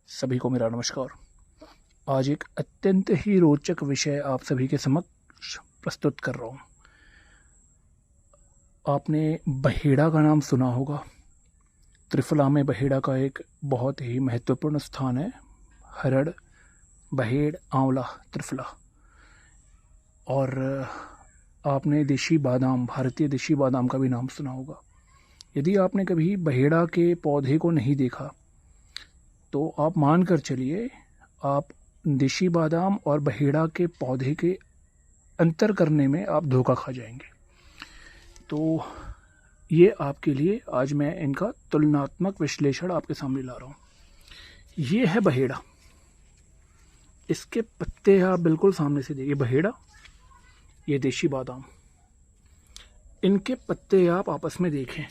सभी को मेरा नमस्कार। आज एक अत्यंत ही रोचक विषय आप सभी के समक्ष प्रस्तुत कर रहा हूँ। आपने बहेड़ा का नाम सुना होगा। त्रिफला में बहेड़ा का एक बहुत ही महत्वपूर्ण स्थान है। हरड़, बहेड़, आंवला, त्रिफला। और आपने देशी बादाम, भारतीय देशी बादाम का भी नाम सुना होगा। यदि आपने कभी बहेड़ा के पौधे को नहीं देखा तो आप मान कर चलिए आप देशी बादाम और बहेड़ा के पौधे के अंतर करने में आप धोखा खा जाएंगे। तो ये आपके लिए आज मैं इनका तुलनात्मक विश्लेषण आपके सामने ला रहा हूँ। ये है बहेड़ा। इसके पत्ते आप बिल्कुल सामने से देखिए। बहेड़ा, ये देशी बादाम। इनके पत्ते आप आपस में देखें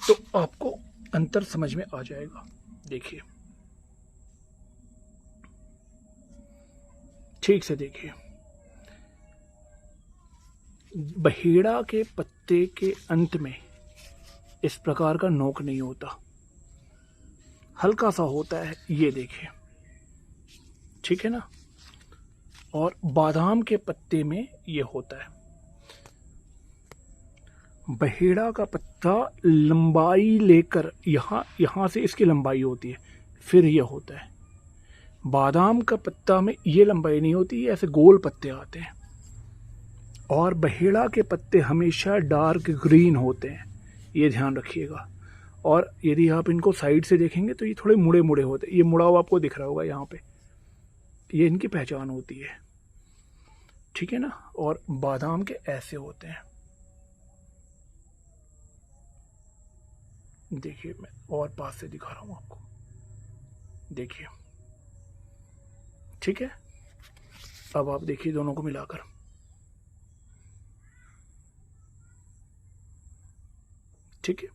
तो आपको अंतर समझ में आ जाएगा। देखिए, ठीक से देखिए। बहेड़ा के पत्ते के अंत में इस प्रकार का नोक नहीं होता, हल्का सा होता है। ये देखिए, ठीक है ना। और बादाम के पत्ते में ये होता है। बहेड़ा का पत्ता लंबाई लेकर यहां से इसकी लंबाई होती है, फिर ये होता है। बादाम का पत्ता में ये लंबाई नहीं होती, ये ऐसे गोल पत्ते आते हैं। और बहेड़ा के पत्ते हमेशा डार्क ग्रीन होते हैं, ये ध्यान रखिएगा। और यदि आप इनको साइड से देखेंगे तो ये थोड़े मुड़े मुड़े होते हैं। ये मुड़ा हुआ आपको दिख रहा होगा यहाँ पे। ये इनकी पहचान होती है, ठीक है ना। और बादाम के ऐसे होते हैं। देखिए, मैं और पास से दिखा रहा हूँ आपको। देखिए, ठीक है। अब आप देखिए दोनों को मिलाकर। ठीक है,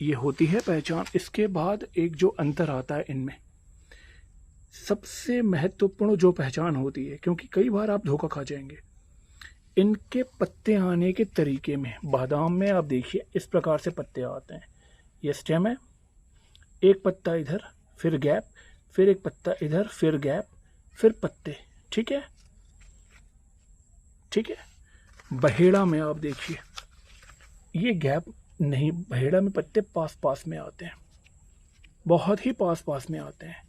ये होती है पहचान। इसके बाद एक जो अंतर आता है इनमें, सबसे महत्वपूर्ण जो पहचान होती है, क्योंकि कई बार आप धोखा खा जाएंगे इनके पत्ते आने के तरीके में। बादाम में आप देखिए इस प्रकार से पत्ते आते हैं। ये स्टेम है, एक पत्ता इधर, फिर गैप, फिर एक पत्ता इधर, फिर गैप, फिर पत्ते। ठीक है, ठीक है। बहेड़ा में आप देखिए ये गैप नहीं, बहेड़ा में पत्ते पास पास में आते हैं, बहुत ही पास पास में आते हैं।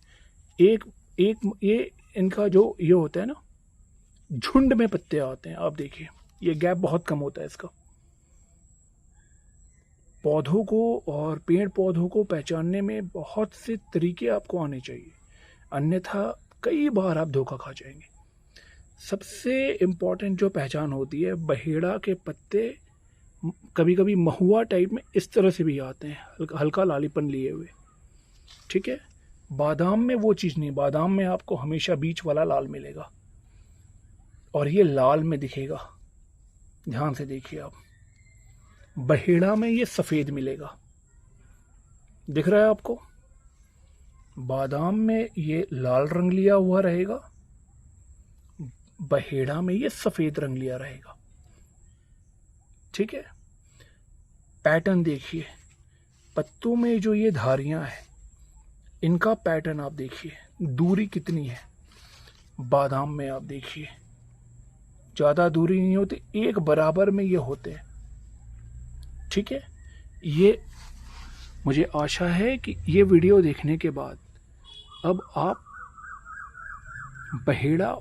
एक एक ये इनका जो ये होता है ना, झुंड में पत्ते आते हैं। आप देखिए ये गैप बहुत कम होता है इसका। पौधों को और पेड़ पौधों को पहचानने में बहुत से तरीके आपको आने चाहिए, अन्यथा कई बार आप धोखा खा जाएंगे। सबसे इम्पोर्टेंट जो पहचान होती है, बहेड़ा के पत्ते कभी कभी महुआ टाइप में इस तरह से भी आते हैं, हल्का लालीपन लिए हुए। ठीक है, बादाम में वो चीज़ नहीं। बादाम में आपको हमेशा बीच वाला लाल मिलेगा, और ये लाल में दिखेगा। ध्यान से देखिए आप। बहेड़ा में ये सफ़ेद मिलेगा, दिख रहा है आपको। बादाम में ये लाल रंग लिया हुआ रहेगा, बहेड़ा में ये सफ़ेद रंग लिया रहेगा। ठीक है, पैटर्न देखिए। पत्तों में जो ये धारियां हैं, इनका पैटर्न आप देखिए, दूरी कितनी है। बादाम में आप देखिए ज़्यादा दूरी नहीं होती, एक बराबर में ये होते हैं। ठीक है, ये मुझे आशा है कि ये वीडियो देखने के बाद अब आप बहेड़ा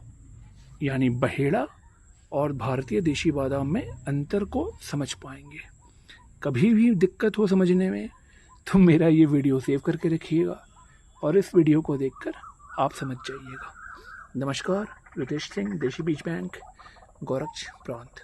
यानी बहेड़ा और भारतीय देशी बादाम में अंतर को समझ पाएंगे। कभी भी दिक्कत हो समझने में तो मेरा ये वीडियो सेव करके रखिएगा, और इस वीडियो को देखकर आप समझ जाइएगा। नमस्कार, रितेश सिंह, देशी बीज बैंक, गोरक्ष प्रांत।